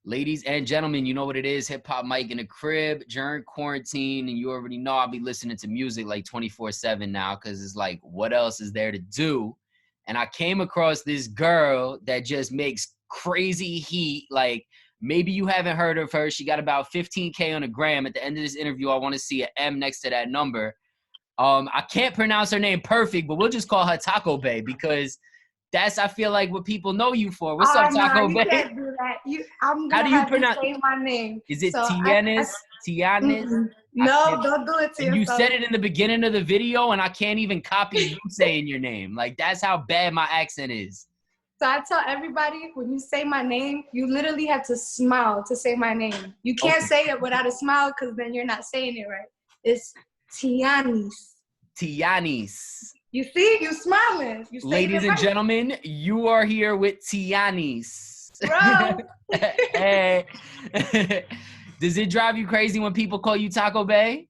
Ladies and gentlemen, you know what it is. HipHopMike in the crib during quarantine. And you already know I'll be listening to music like 24/7 now because it's like, what else is there to do? And I came across this girl that just makes crazy heat. Like, maybe you haven't heard of her. She got about 15K on the gram. At the end of this interview, I want to see an M next to that number. I can't pronounce her name perfect, but we'll just call her Taco Bay because that's, I feel like, what people know you for. What's up, Taco No, Bay? you can't do that. I'm How gonna do you have you pronounce? say my name. Is it So Tianis? Tianis? No, don't do it to And you yourself. said it in the beginning of the video, and I can't even copy you saying your name. Like, that's how bad my accent is. So I tell everybody, when you say my name, you literally have to smile to say my name. You can't say it without a smile because then you're not saying it right. It's Tianis. Tianis. You see, you smiling. You Ladies and gentlemen, you are here with Tianis. Bro. Hey. Does it drive you crazy when people call you Taco Bay?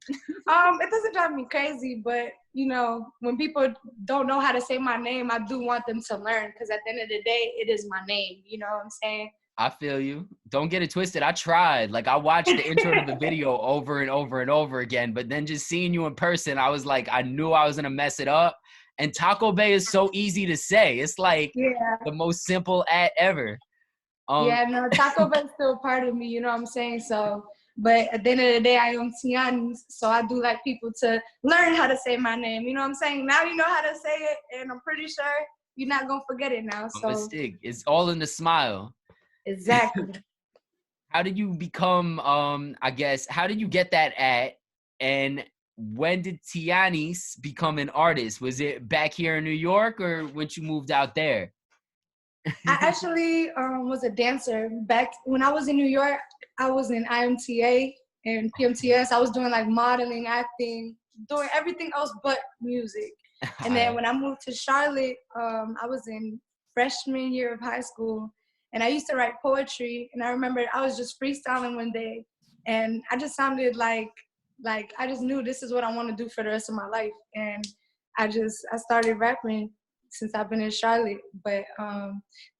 It doesn't drive me crazy, but you know, when people don't know how to say my name, I do want them to learn because at the end of the day, it is my name. You know what I'm saying? I feel you. Don't get it twisted. I tried. Like, I watched the intro to the video over and over and over again, but then just seeing you in person, I was like, I knew I was going to mess it up. And Taco Bay is so easy to say. It's like the most simple ad ever. No, Taco Bell's still part of me, you know what I'm saying? So, but at the end of the day, I am Tianis, so I do like people to learn how to say my name, you know what I'm saying? Now you know how to say it, and I'm pretty sure you're not going to forget it now. So. Mistake. It's all in the smile. Exactly. How did you become, how did you get that ad? And when did Tianis become an artist? Was it back here in New York or when you moved out there? I actually was a dancer. Back when I was in New York, I was in IMTA and PMTS. I was doing like modeling, acting, doing everything else but music. And then when I moved to Charlotte, I was in freshman year of high school. And I used to write poetry, and I remember I was just freestyling one day, and I just sounded like I just knew this is what I want to do for the rest of my life, and I started rapping since I've been in Charlotte. But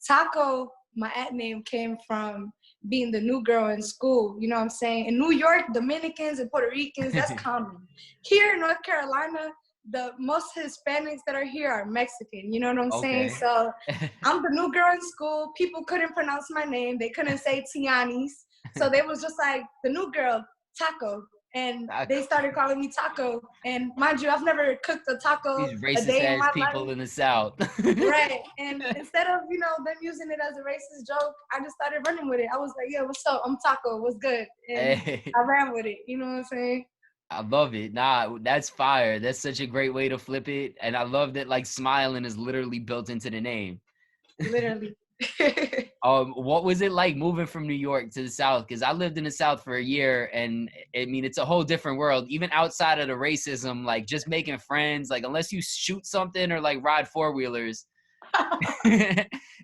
Taco, my ad name came from being the new girl in school. You know what I'm saying? In New York, Dominicans and Puerto Ricans, that's common. Here in North Carolina, the most Hispanics that are here are Mexican, you know what I'm saying? So I'm the new girl in school. People couldn't pronounce my name. They couldn't say Tianis. So they was just like, the new girl, Taco. And they started calling me Taco. And mind you, I've never cooked a taco These a day in my people life. in the South. Right. And instead of, you know, them using it as a racist joke, I just started running with it. I was like, yeah, what's up? I'm Taco. What's good? And I ran with it. You know what I'm saying? I love it. Nah, that's fire. That's such a great way to flip it. And I love that, like, smiling is literally built into the name. Literally. What was it like moving from New York to the South? Because I lived in the South for a year, and I mean, it's a whole different world. Even outside of the racism, like just making friends, like unless you shoot something or like ride four-wheelers.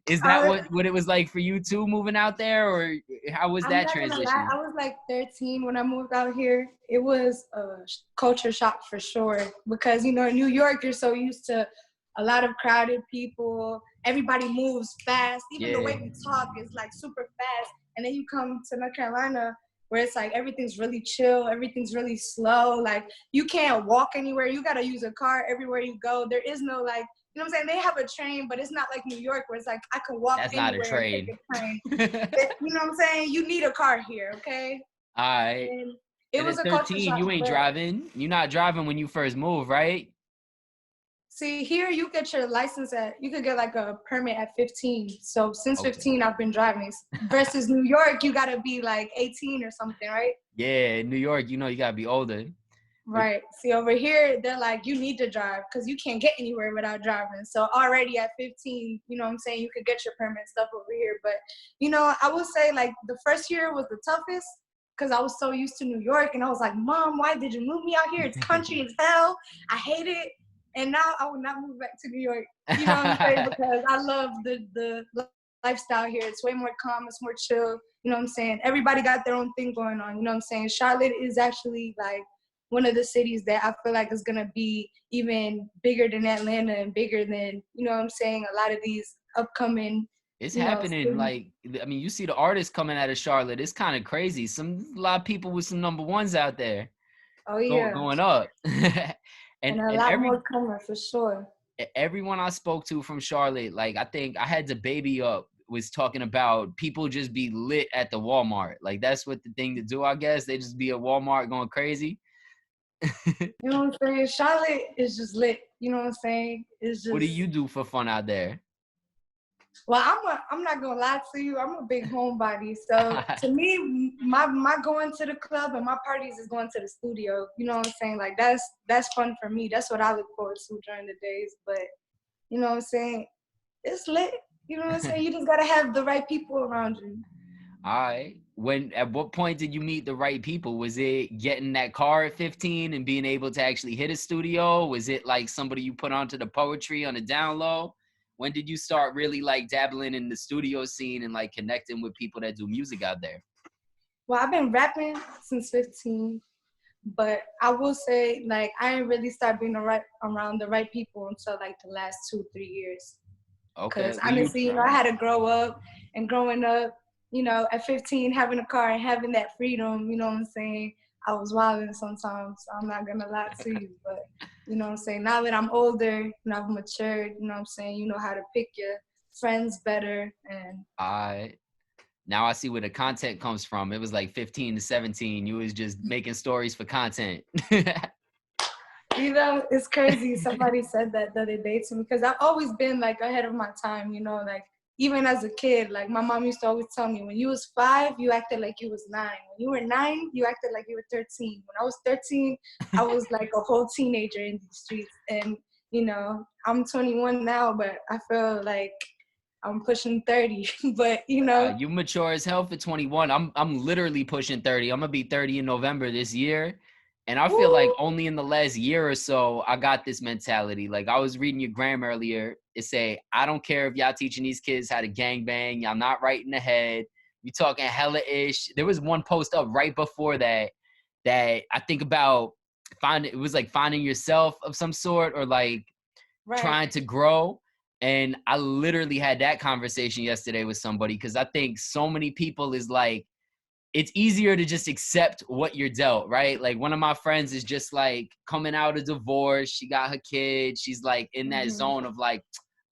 Is that what it was like for you too, moving out there, or how was that transition? I was like 13 when I moved out here. It was a culture shock for sure because, you know, in New York, you're so used to a lot of crowded people. Everybody moves fast. Even the way we talk is like super fast. And then you come to North Carolina where it's like everything's really chill. Everything's really slow. Like you can't walk anywhere. You got to use a car everywhere you go. There is no like, you know what I'm saying? They have a train, but it's not like New York where it's like I can walk anywhere. That's not a train. You know what I'm saying? You need a car here, okay? All right. And it was a culture shock. You ain't driving. You're not driving when you first move, right? See, here you get your license you could get like a permit at 15. So since 15, I've been driving. Versus New York, you gotta be like 18 or something, right? Yeah, in New York, you know, you gotta be older. Right. See, over here, they're like, you need to drive because you can't get anywhere without driving. So already at 15, you know what I'm saying, you could get your permit stuff over here. But, you know, I would say like the first year was the toughest because I was so used to New York. And I was like, Mom, why did you move me out here? It's country as hell. I hate it. And now I would not move back to New York. You know what I'm saying? Because I love the lifestyle here. It's way more calm. It's more chill. You know what I'm saying? Everybody got their own thing going on. You know what I'm saying? Charlotte is actually like one of the cities that I feel like is going to be even bigger than Atlanta and bigger than, you know what I'm saying, a lot of these upcoming It's you know, happening. so, Like, I mean, you see the artists coming out of Charlotte. It's kind of crazy. A lot of people with some number ones out there oh yeah, going up. and a And lot more coming for sure. everyone I spoke to from Charlotte, like I think I had the baby up was talking about people just be lit at the Walmart. Like that's what the thing to do, I guess. They just be at Walmart going crazy. You know what I'm saying? Charlotte is just lit. You know what I'm saying? It's What do just you do for fun out there? well, I'm not gonna lie to you. I'm a big homebody, so to me, my going to the club and my parties is going to the studio. You know what I'm saying? Like that's fun for me. That's what I look forward to during the days. But you know what I'm saying? It's lit. You know what I'm saying? You just gotta have the right people around you. All right. At what point did you meet the right people? Was it getting that car at 15 and being able to actually hit a studio? Was it like somebody you put onto the poetry on the down low? When did you start really like dabbling in the studio scene and like connecting with people that do music out there? Well, I've been rapping since 15, but I will say like I didn't really start being around the right people until like the last 2-3 years. Okay. Because Were you honestly, you know, I had to grow up, and growing up, you know, at 15, having a car and having that freedom, you know what I'm saying? I was wilding sometimes, so I'm not gonna lie to you, but you know what I'm saying? Now that I'm older and I've matured, you know what I'm saying? You know how to pick your friends better, and I now I see where the content comes from. It was like 15 to 17. You was just making stories for content. you know, it's crazy. Somebody said that the other day to me because I've always been like ahead of my time, you know, like even as a kid, like my mom used to always tell me when you was 5, you acted like you was 9. When you were 9, you acted like you were 13. When I was 13, I was like a whole teenager in these streets. And, you know, I'm 21 now, but I feel like I'm pushing 30. But, you know, You mature as hell for 21. I'm literally pushing 30. I'm gonna be 30 in November this year. And I feel like woo, only in the last year or so I got this mentality. Like I was reading your gram earlier. It say, I don't care if y'all teaching these kids how to gang bang, y'all not right in the head. You talking hella ish. There was one post up right before that I think about it was like finding yourself of some sort or like right. trying to grow. And I literally had that conversation yesterday with somebody because I think so many people is like, it's easier to just accept what you're dealt, right? Like one of my friends is just like coming out of divorce. She got her kid. She's like in that Mm-hmm. zone of like,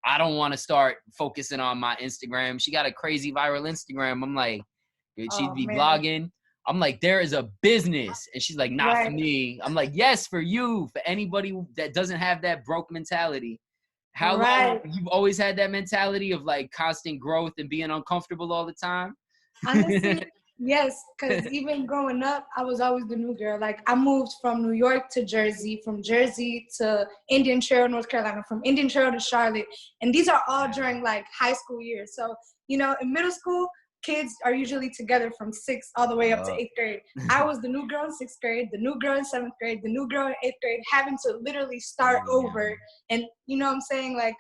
I don't want to start focusing on my Instagram. She got a crazy viral Instagram. I'm like, she'd Oh, be man. blogging. I'm like, there is a business. And she's like, not for Right. me. I'm like, yes, for you, for anybody that doesn't have that broke mentality. How long Right. you've always had that mentality of like constant growth and being uncomfortable all the time? Honestly, yes, because even growing up, I was always the new girl. Like, I moved from New York to Jersey, from Jersey to Indian Trail, North Carolina, from Indian Trail to Charlotte. And these are all during like high school years. So, you know, in middle school, kids are usually together from 6th all the way up to Yup. 8th grade. I was the new girl in 6th grade, the new girl in 7th grade, the new girl in 8th grade, having to literally start over. And you know what I'm saying? Like,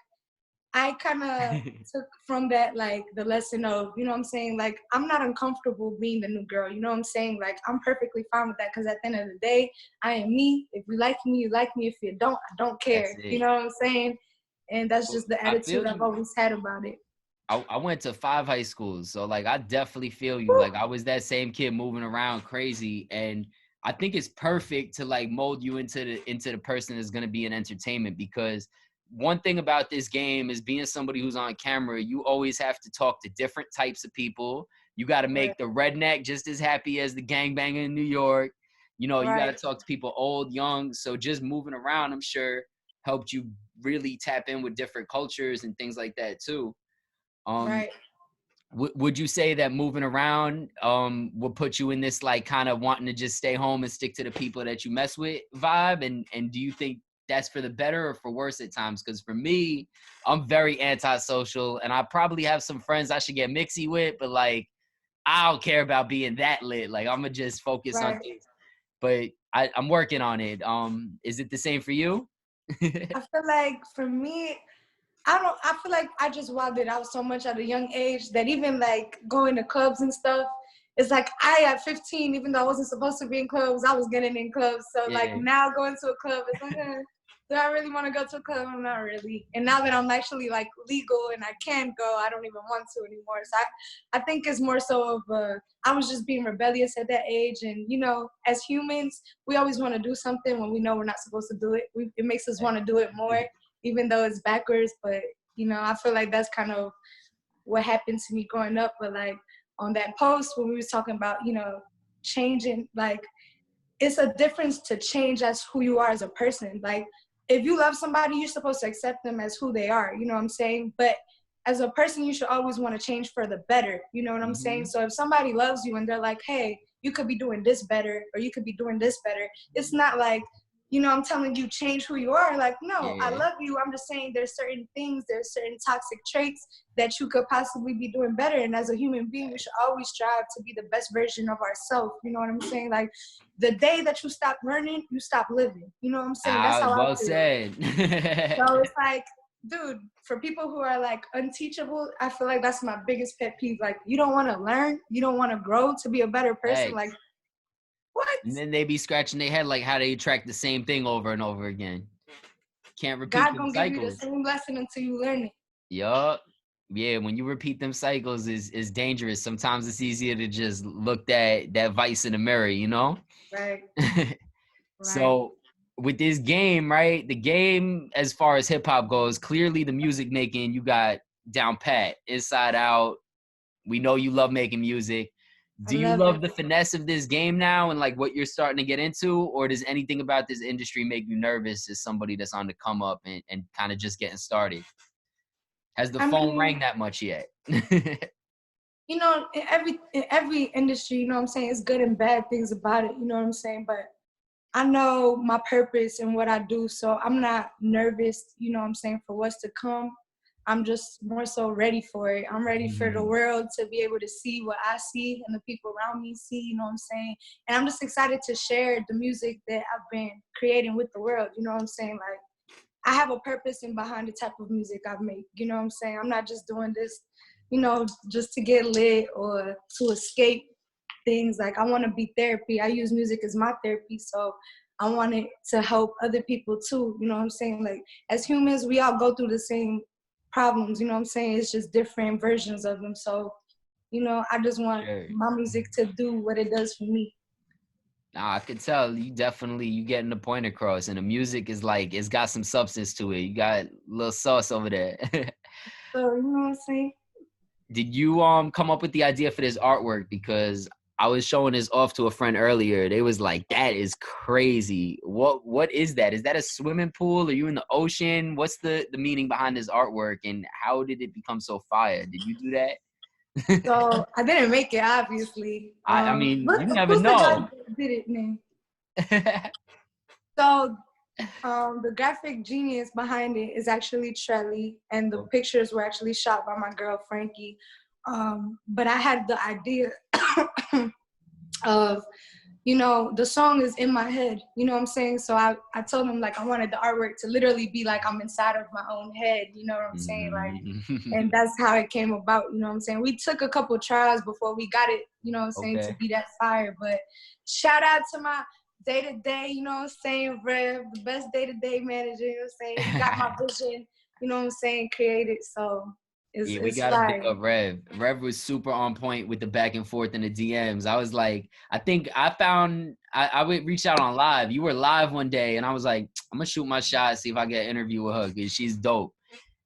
I kind of took from that, like, the lesson of, you know what I'm saying? Like, I'm not uncomfortable being the new girl. You know what I'm saying? Like, I'm perfectly fine with that because at the end of the day, I am me. If you like me, you like me. If you don't, I don't That's care. You it. know what I'm saying? And that's Well, just the I attitude feel I've you. always had about it. I went to 5 high schools, so like I definitely feel you. Like I was that same kid moving around crazy, and I think it's perfect to like mold you into the person that's gonna be in entertainment. Because one thing about this game is being somebody who's on camera, you always have to talk to different types of people. You got to Right. make the redneck just as happy as the gangbanger in New York. You know, you got to Right. talk to people old, young. So just moving around, I'm sure, helped you really tap in with different cultures and things like that too. Um, Right. would you say that moving around would put you in this like kind of wanting to just stay home and stick to the people that you mess with vibe? And do you think that's for the better or for worse at times? Because for me, I'm very antisocial and I probably have some friends I should get mixy with, but like I don't care about being that lit. Like I'm gonna just focus on Right. things. But I'm working on it. Is it the same for you? I feel like for me, I feel like I just wilded out so much at a young age that even like going to clubs and stuff, it's like I at 15, even though I wasn't supposed to be in clubs, I was getting in clubs. So like Yeah. now going to a club, it's like, do I really want to go to a club? Not really. And now that I'm actually like legal and I can go, I don't even want to anymore. So I think it's more so of I was just being rebellious at that age. And, you know, as humans, we always want to do something when we know we're not supposed to do it. It makes us want to do it more, even though it's backwards. But, you know, I feel like that's kind of what happened to me growing up. But like on that post when we was talking about, you know, changing, like it's a difference to change as who you are as a person. Like if you love somebody, you're supposed to accept them as who they are, you know what I'm saying? But as a person, you should always want to change for the better, you know what I'm saying? So if somebody loves you and they're like, hey, you could be doing this better, or you could be doing this better, it's not like, you know, I'm telling you change who you are. Like, no, I love you. I'm just saying there's certain things, there's certain toxic traits that you could possibly be doing better. And as a human being, we should always strive to be the best version of ourselves. You know what I'm saying? Like the day that you stop learning, you stop living. You know what I'm saying? That's how I Well feel. said. So it's like, dude, for people who are like unteachable, I feel like that's my biggest pet peeve. Like you don't want to learn, you don't want to grow to be a better person. Like what? And then they be scratching their head like how they attract the same thing over and over again. Can't repeat God them gonna cycles. give you the same lesson until you learn it. Yup. Yeah, when you repeat them cycles is dangerous. Sometimes it's easier to just look that vice in the mirror, you know? Right. So with this game, right? The game, as far as hip hop goes, clearly the music making you got down pat, inside out. We know you love making music. Do you love the finesse of this game now and like what you're starting to get into? Or does anything about this industry make you nervous as somebody that's on the come up and kind of just getting started? Has the phone rang that much yet? You know, in every industry, you know what I'm saying, it's good and bad things about it, you know what I'm saying? But I know my purpose and what I do, so I'm not nervous, you know what I'm saying, for what's to come. I'm just more so ready for it. I'm ready for the world to be able to see what I see and the people around me see, you know what I'm saying? And I'm just excited to share the music that I've been creating with the world, you know what I'm saying? Like, I have a purpose in behind the type of music I make, you know what I'm saying? I'm not just doing this, you know, just to get lit or to escape things. Like, I want to be therapy. I use music as my therapy, so I want it to help other people too, you know what I'm saying? Like, as humans, we all go through the same problems, you know what I'm saying? It's just different versions of them. So, you know, I just want my music to do what it does for me. Nah, I could tell you getting the point across, and the music is like it's got some substance to it. You got a little sauce over there. So, you know what I'm saying? Did you come up with the idea for this artwork? Because I was showing this off to a friend earlier. They was like, "That is crazy. What is that? Is that a swimming pool? Are you in the ocean? What's the meaning behind this artwork, and how did it become so fire? Did you do that?" So I didn't make it, obviously. I mean, Look, you never who's the guy know. that did it, man? So the graphic genius behind it is actually Trelly, and the pictures were actually shot by my girl Frankie. But I had the idea of, you know, the song is in my head, you know what I'm saying? So I told him, like, I wanted the artwork to literally be like I'm inside of my own head, you know what I'm saying? Like, and that's how it came about, you know what I'm saying? We took a couple tries before we got it, you know what I'm saying, to be that fire. But shout out to my day-to-day, you know what I'm saying, Rev, the best day-to-day manager, you know what I'm saying? He got my vision, you know what I'm saying, created, so Yeah, we it's gotta fire. pick up Rev. Rev was super on point with the back and forth in the DMs. I was like, I think I would reach out on live. You were live one day, and I was like, I'm gonna shoot my shot, see if I get an interview with her, because she's dope.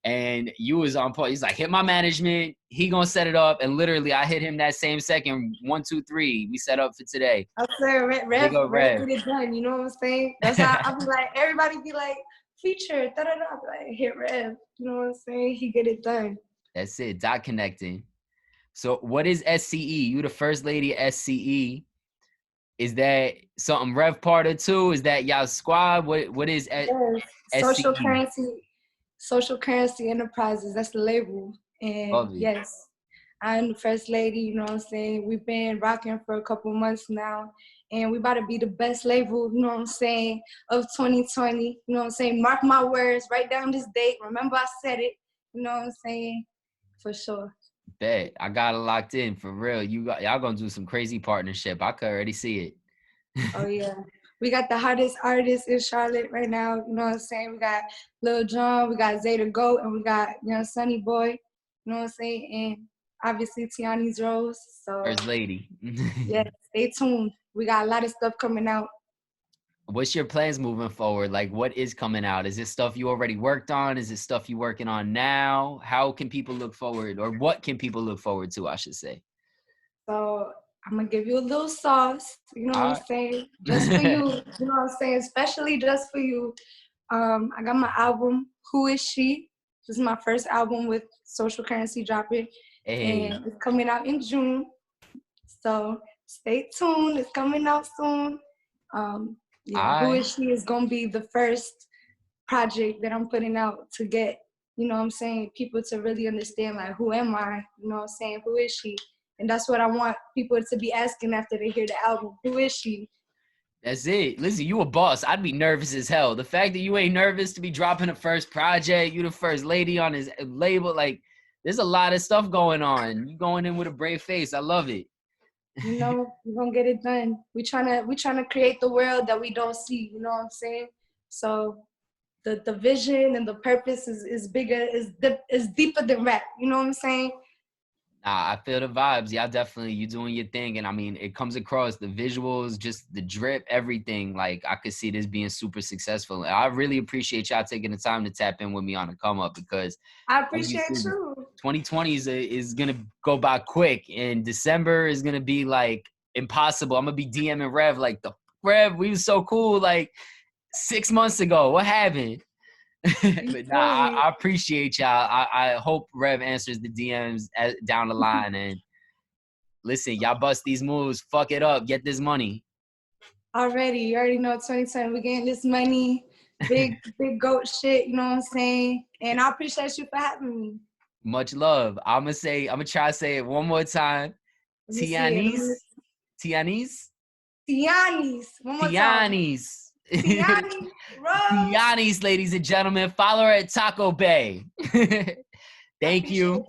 And you was on point. He's like, hit my management. He gonna set it up. And literally, I hit him that same second. 1, 2, 3. We set up for today. I said, Rev get it done. You know what I'm saying? That's how I be like, everybody be like, feature, da-da-da. Like, hit Rev. You know what I'm saying? He get it done. That's it. Dot connecting. So what is SCE? You the first lady at SCE. Is that something Rev part of too? Is that y'all squad? What is SCE? Social Currency Enterprises. That's the label. And yes, I'm the first lady, you know what I'm saying? We've been rocking for a couple months now, and we about to be the best label, you know what I'm saying, of 2020. You know what I'm saying? Mark my words, write down this date. Remember I said it, you know what I'm saying? For sure. Bet. I got it locked in for real. Y'all gonna do some crazy partnership. I could already see it. Oh yeah. We got the hottest artists in Charlotte right now. You know what I'm saying? We got Lil Jon, we got Zay the Goat, and we got Young Sunny Boy. You know what I'm saying? And obviously Tianis Rose. So First lady. yeah, stay tuned. We got a lot of stuff coming out. What's your plans moving forward? Like, what is coming out? Is it stuff you already worked on? Is it stuff you working on now? How can people look forward, or what can people look forward to, I should say? So I'm gonna give you a little sauce, you know what I'm All saying? Just for you, you know what I'm saying? Especially just for you. I got my album, Who Is She? This is my first album with Social Currency dropping. Hey, And it's coming out in June. So stay tuned. It's coming out soon. Yeah, Who I Is She is gonna be the first project that I'm putting out to get, you know what I'm saying, people to really understand, like, who am I? You know what I'm saying? Who is she? And that's what I want people to be asking after they hear the album. Who is she? that's it. Listen, you a boss. I'd be nervous as hell. The fact that you ain't nervous to be dropping the first project, you the first lady on his label, like, there's a lot of stuff going on. You going in with a brave face. I love it. You know, we're gonna get it done. We trying to create the world that we don't see, you know what I'm saying? So the vision and the purpose is bigger, is deeper than rap, you know what I'm saying? Nah, I feel the vibes. Yeah, definitely. You doing your thing. And I mean, it comes across the visuals, just the drip, everything. Like, I could see this being super successful. And I really appreciate y'all taking the time to tap in with me on the come up, because I appreciate obviously you. 2020 is going to go by quick, and December is going to be like impossible. I'm going to be DMing Rev like, the Rev, we was so cool like 6 months ago. What happened? But nah, I appreciate y'all. I hope Rev answers the DMs down the line. And listen, y'all bust these moves, fuck it up, get this money. You already know 2020, we getting this money, big goat shit, you know what I'm saying? And I appreciate you for having me. Much love. I'm gonna try to say it one more time. Tianis. Tianis. One more time. Tianis. Tianis Rose. Tianis, ladies and gentlemen. Follow her at Taco Bay. Thank you.